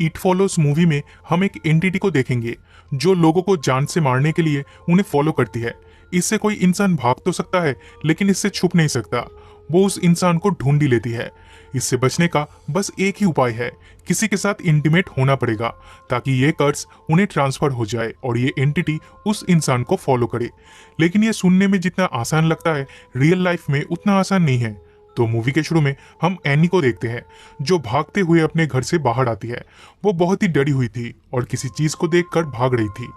It follows movie में हम एक एंटिटी को देखेंगे जो लोगों को जान से मारने के लिए उन्हें फॉलो करती है। इससे कोई इंसान भाग तो सकता है लेकिन इससे छुप नहीं सकता। वो उस इंसान को ढूंढ ही लेती है। इससे बचने का बस एक ही उपाय है, किसी के साथ इंटीमेट होना पड़ेगा ताकि ये कर्स उन्हें ट्रांसफर हो जाए और ये एंटिटी उस इंसान को फॉलो करे। लेकिन ये सुनने में जितना आसान लगता है रियल लाइफ में उतना आसान नहीं है। तो मूवी के शुरू में हम एनी को देखते हैं जो भागते हुए अपने घर से बाहर आती है। वो बहुत ही डरी हुई थी और किसी चीज को देखकर भाग रही थी।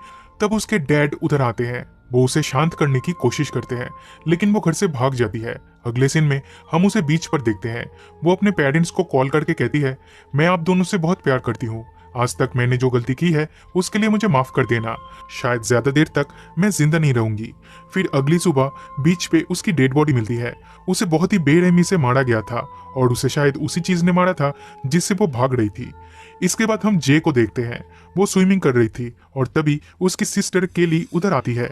तब उसके डैड उधर आते हैं। वो उसे शांत करने की कोशिश करते हैं लेकिन वो घर से भाग जाती है। अगले सीन में हम उसे बीच पर देखते हैं। वो अपने पेरेंट्स को कॉल करके कहती है, मैं आप दोनों से बहुत प्यार करती हूँ। आज तक मैंने जो गलती की है उसके लिए मुझे माफ कर देना। शायद ज्यादा देर तक मैं जिंदा नहीं रहूंगी। फिर अगली सुबह बीच पे उसकी डेड बॉडी मिलती है। उसे बहुत ही बेरहमी से मारा गया था और उसे शायद उसी चीज ने मारा था जिससे वो भाग रही थी। इसके बाद हम जे को देखते हैं। वो स्विमिंग कर रही थी और तभी उसकी सिस्टर केली उधर आती है।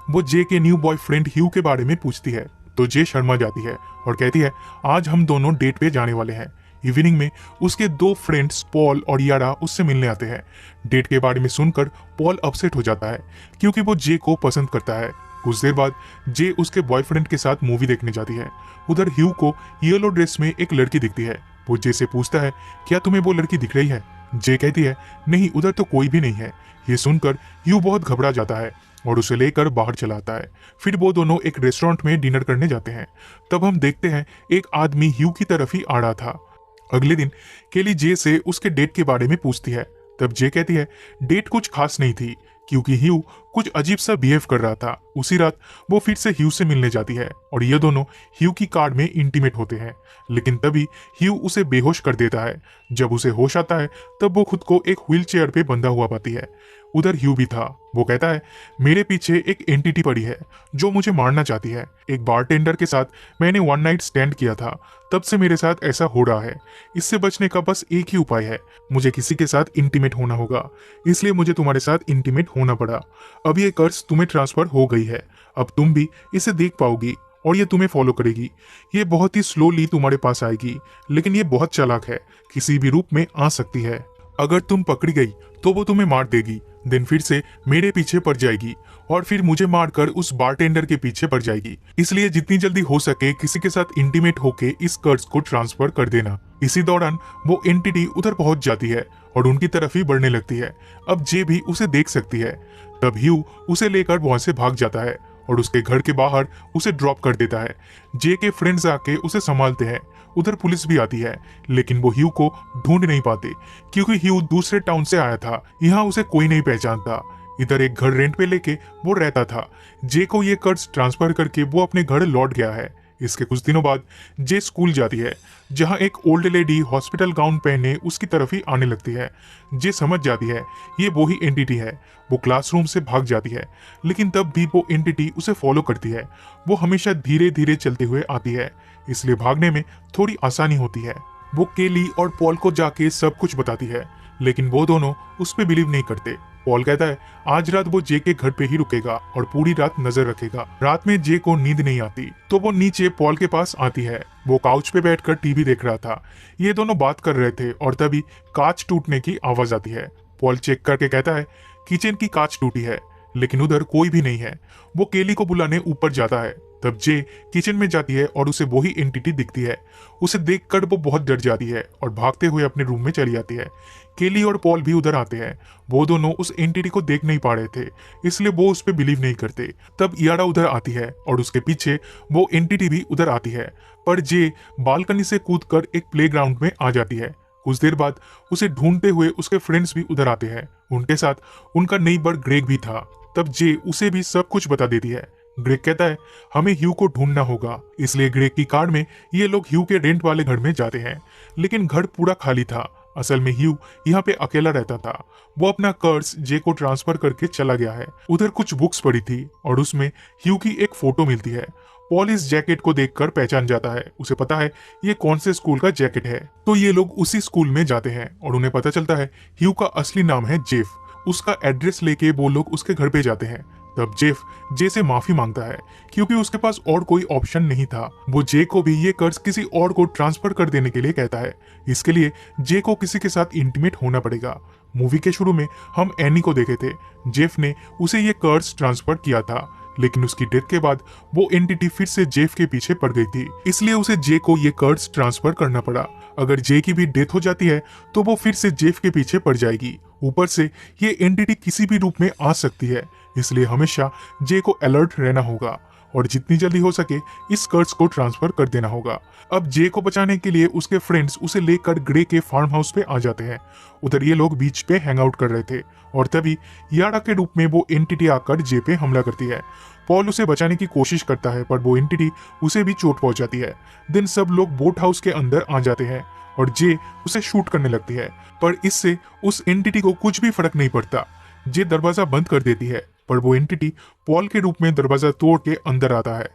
वो जे के न्यू बॉयफ्रेंड ह्यू के बारे में पूछती है तो जे शर्मा जाती है और कहती है, आज हम दोनों डेट पे जाने वाले हैं। इवनिंग में उसके दो फ्रेंड्स पॉल और यारा उससे मिलने आते हैं। डेट के बारे में सुनकर पॉल अपसेट हो जाता है क्योंकि वो जे को पसंद करता है। कुछ देर बाद जे उसके बॉयफ्रेंड के साथ मूवी देखने जाती है। उधर ह्यू को येलो ड्रेस में एक लड़की दिखती है। वो जे से पूछता है, क्या तुम्हें वो लड़की दिख रही है? जे कहती है, नहीं, उधर तो कोई भी नहीं है। ये सुनकर ह्यू बहुत घबरा जाता है और उसे लेकर बाहर चला आता है। फिर वो दोनों एक रेस्टोरेंट में डिनर करने जाते हैं। तब हम देखते हैं एक आदमी ह्यू की तरफ ही आ रहा था। अगले दिन केली जे से उसके डेट के बारे में पूछती है। तब जे कहती है, डेट कुछ खास नहीं थी क्योंकि ह्यू कुछ अजीब सा बिहेव कर रहा था। उसी रात वो फिर से ह्यू से मिलने जाती है और ये दोनों ह्यू की कार में इंटीमेट होते हैं। लेकिन तभी ह्यू उसे बेहोश कर देता है। जब उसे होश आता है तब वो खुद को एक व्हील चेयर पे बंधा हुआ पाती है। उधर ह्यू भी था। वो कहता है, मेरे पीछे एक एंटिटी पड़ी है जो मुझे मारना चाहती है। एक बारटेंडर के साथ मैंने वन नाइट स्टैंड किया था, तब से मेरे साथ ऐसा हो रहा है। इससे बचने का बस एक ही उपाय है, मुझे किसी के साथ इंटीमेट होना होगा। इसलिए मुझे तुम्हारे साथ इंटीमेट होना पड़ा। अब ये कर्स तुम्हें ट्रांसफर हो गई है। अब तुम भी इसे देख पाओगी और ये तुम्हें फॉलो करेगी। ये बहुत ही स्लोली तुम्हारे पास आएगी लेकिन ये बहुत चालाक है, किसी भी रूप में आ सकती है। अगर तुम पकड़ी गई तो वो तुम्हें मार देगी, दिन फिर से मेरे पीछे पड़ जाएगी और फिर मुझे मारकर उस बारटेंडर के पीछे पड़ जाएगी। इसलिए जितनी जल्दी हो सके किसी के साथ इंटीमेट होके इस कर्स को ट्रांसफर कर देना। इसी दौरान वो एंटिटी उधर पहुंच जाती है और उनकी तरफ ही बढ़ने लगती है। अब जे भी उसे देख सकती है। तब ह्यू उसे लेकर वहां से भाग जाता है और उसके घर के बाहर उसे ड्रॉप कर देता है। जे के फ्रेंड्स आके उसे संभालते हैं। उधर पुलिस भी आती है लेकिन वो ह्यू को ढूंढ नहीं पाते क्योंकि ह्यू दूसरे टाउन से आया था। यहाँ उसे कोई नहीं पहचानता। इधर एक घर रेंट पे लेके वो रहता था। जे को ये कर्ज ट्रांसफर करके वो अपने घर लौट गया है। इसके कुछ दिनों बाद जे स्कूल जाती है जहाँ एक ओल्ड लेडी हॉस्पिटल गाउन पहने उसकी तरफ ही आने लगती है। जे समझ जाती है ये वो ही एंटिटी है। वो क्लासरूम से भाग जाती है लेकिन तब भी वो एंटिटी उसे फॉलो करती है। वो हमेशा धीरे धीरे चलते हुए आती है इसलिए भागने में थोड़ी आसानी होती है। वो केली और पॉल को जाके सब कुछ बताती है लेकिन वो दोनों उस पर बिलीव नहीं करते। पॉल कहता है आज रात वो जे के घर पे ही रुकेगा और पूरी रात नजर रखेगा। रात में जे को नींद नहीं आती तो वो नीचे पॉल के पास आती है। वो काउच पे बैठकर टीवी देख रहा था। ये दोनों बात कर रहे थे और तभी कांच टूटने की आवाज आती है। पॉल चेक करके कहता है किचन की कांच टूटी है लेकिन उधर कोई भी नहीं है। वो केली को बुलाने ऊपर जाता है। तब जे किचन में जाती है और उसे वही एंटिटी दिखती है। उसे देखकर वो बहुत डर जाती है और भागते हुए अपने रूम में चली जाती है। केली और पॉल भी उधर आते हैं। वो दोनों उस एंटिटी को देख नहीं पा रहे थे इसलिए वो उस पर बिलीव नहीं करते। तब यारा उधर आती है और उसके पीछे वो एंटिटी भी उधर आती है पर जे बालकनी से कूदकर एक प्लेग्राउंड में आ जाती है। कुछ देर बाद उसे ढूंढते हुए उसके फ्रेंड्स भी उधर आते हैं। उनके साथ उनका नेबर ग्रेग भी था। तब जे उसे भी सब कुछ बता देती है। ग्रेग कहता है हमें ह्यू को ढूंढना होगा। इसलिए ग्रेग की कार में ये लोग ह्यू के रेंट वाले घर में जाते हैं लेकिन घर पूरा खाली था। असल में ह्यू यहाँ पे अकेला रहता था। वो अपना कर्ज जे को ट्रांसफर करके चला गया है। उधर कुछ बुक्स पड़ी थी और उसमें ह्यू की एक फोटो मिलती है। पॉल इस जैकेट को देखकर पहचान जाता है। उसे पता है ये कौन से स्कूल का जैकेट है। तो ये लोग उसी स्कूल में जाते हैं और उन्हें पता चलता है ह्यू का असली नाम है जेफ। उसका एड्रेस लेके वो लोग उसके घर पे जाते हैं। तब जेफ जे से माफी मांगता है क्योंकि उसके पास और कोई ऑप्शन नहीं था। वो जे को भी ये कर्ज किसी और को ट्रांसफर कर देने के लिए कहता है। इसके लिए जे को किसी के साथ इंटीमेट होना पड़ेगा। मूवी के शुरू में हम एनी को देखे थे। जेफ ने उसे ये कर्ज ट्रांसफर किया था, लेकिन उसकी डेथ के बाद वो एंटिटी फिर से जेफ के पीछे पड़ गई थी, इसलिए उसे जे को ये कर्ज ट्रांसफर करना पड़ा। अगर जे की भी डेथ हो जाती है तो वो फिर से जेफ के पीछे पड़ जाएगी। ऊपर से ये एंटिटी किसी भी रूप में आ सकती है, इसलिए हमेशा जे को अलर्ट रहना होगा और जितनी जल्दी हो सके इस कर्ज को ट्रांसफर कर देना होगा। अब जे को बचाने के लिए उसके फ्रेंड्स उसे लेकर ग्रे के फार्म हाउस पे आ जाते हैं। उधर ये लोग बीच पे हैंग आउट कर रहे थे और तभी याडा के रूप में वो एंटिटी आकर जे पे हमला करती है। पॉल उसे बचाने की कोशिश करता है पर वो एंटिटी उसे भी चोट पहुंचाती है। दिन सब लोग बोट हाउस के अंदर आ जाते हैं और जे उसे शूट करने लगती है, पर इससे उस एंटिटी को कुछ भी फर्क नहीं पड़ता। जे दरवाजा बंद कर देती है पर वो एंटिटी पॉल के रूप में दरवाजा तोड़ के अंदर आता है।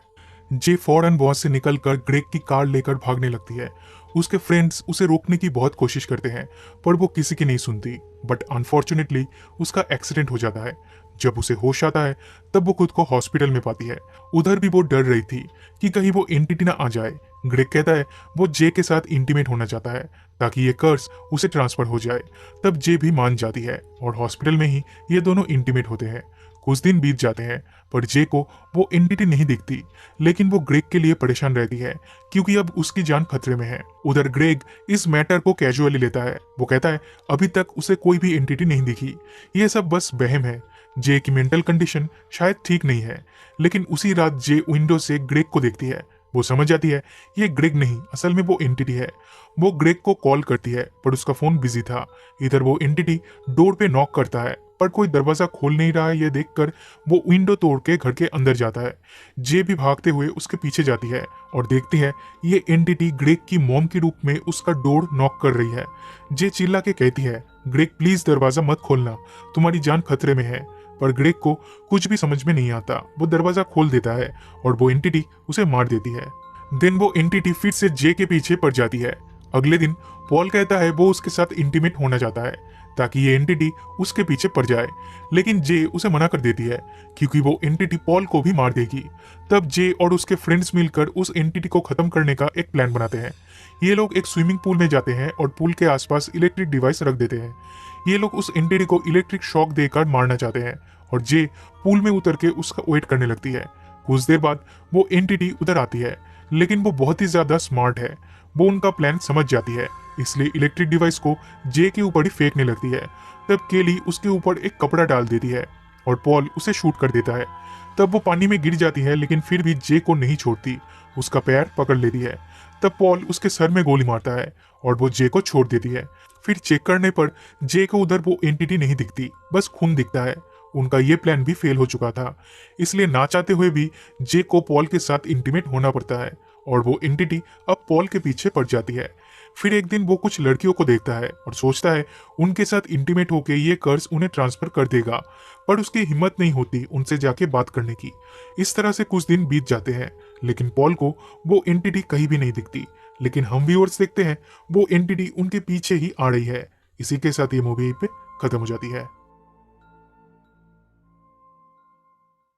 जे फौरन वहां से निकलकर ग्रेग की कार लेकर भागने लगती है। उसके फ्रेंड्स उसे रोकने की बहुत कोशिश करते हैं पर वो किसी की नहीं सुनती। बट अनफॉर्चुनेटली उसका एक्सीडेंट हो जाता है। जब उसे होश आता है तब वो खुद को हॉस्पिटल में पाती है। उधर भी वो डर रही थी कि कहीं वो एंटिटी ना आ जाए। ग्रेग कहता है वो जे के साथ इंटीमेट होना चाहता है ताकि ये कर्ज उसे ट्रांसफर हो जाए। तब जे भी मान जाती है और हॉस्पिटल में ही ये दोनों इंटीमेट होते हैं। कुछ दिन बीत जाते हैं पर जे को वो एंटिटी नहीं दिखती, लेकिन वो ग्रेग के लिए परेशान रहती है क्योंकि अब उसकी जान खतरे में है। उधर ग्रेग इस मैटर को कैजुअली लेता है। वो कहता है अभी तक उसे कोई भी एंटिटी नहीं दिखी, ये सब बस वहम है। जे की मेंटल कंडीशन शायद ठीक नहीं है। लेकिन उसी रात जे विंडो से ग्रेग को देखती है। वो समझ जाती है ये ग्रेग नहीं, असल में वो एंटिटी है। वो ग्रेग को कॉल करती है पर उसका फोन बिजी था। इधर वो एंटिटी डोर पे नॉक करता है पर कोई दरवाजा खोल नहीं रहा है। ये देखकर वो विंडो तोड़ के घर के अंदर जाता है। जे भी भागते हुए उसके पीछे जाती है और देखती है ये एंटिटी ग्रेग की मॉम के रूप में उसका डोर नॉक कर रही है। जे चिल्ला के कहती है ग्रेग प्लीज दरवाजा मत खोलना, तुम्हारी जान खतरे में है। पर ग्रेग को कुछ भी समझ में नहीं आता। वो दरवाजा खोल देता है और वो एंटिटी उसे मार देती है। दिन वो एंटिटी फिर से जे के पीछे पड़ जाती है। अगले दिन पॉल कहता है वो उसके साथ इंटीमेट होना चाहता है ताकि ये एंटिटी उसके पीछे पड़ जाए, लेकिन जे उसे मना कर देती है क्योंकि वो एंटिटी पॉल को भी मार देगी। तब जे और उसके फ्रेंड्स मिलकर उस एंटिटी को खत्म करने का एक प्लान बनाते हैं। ये लोग एक स्विमिंग पूल में जाते हैं और पूल के आसपास इलेक्ट्रिक डिवाइस रख देते हैं। ये लोग उस एंटिटी को इलेक्ट्रिक शॉक देकर मारना चाहते हैं और जे पूल में उतर के उसका वेट करने लगती है। कुछ देर बाद वो एंटिटी उधर आती है, लेकिन वो बहुत ही ज्यादा स्मार्ट है। वो उनका प्लान समझ जाती है, इसलिए इलेक्ट्रिक डिवाइस को जे के ऊपर ही फेंकने लगती है। तब केली उसके ऊपर एक कपड़ा डाल देती है और पॉल उसे शूट कर देता है। तब वो पानी में गिर जाती है, लेकिन फिर भी जे को नहीं छोड़ती, उसका पैर पकड़ लेती है। तब पॉल उसके सर में गोली मारता है और वो जे को छोड़ देती है। फिर चेक करने पर जे को उधर वो एंटिटी नहीं दिखती, बस खून दिखता है। उनका ये प्लान भी फेल हो चुका था, इसलिए ना चाहते हुए भी जे को पॉल के साथ इंटीमेट होना पड़ता है और वो एंटिटी अब पॉल के पीछे पड़ जाती है। फिर एक दिन वो कुछ लड़कियों को देखता है और सोचता है उनके साथ इंटीमेट होके ये कर्ज उन्हें ट्रांसफर कर देगा, पर उसकी हिम्मत नहीं होती उनसे जाके बात करने की। इस तरह से कुछ दिन बीत जाते हैं, लेकिन पॉल को वो एंटिटी कहीं भी नहीं दिखती। लेकिन हम व्यूअर्स देखते हैं वो एंटिटी उनके पीछे ही आ रही है। इसी के साथ ये मूवी पे खत्म हो जाती है।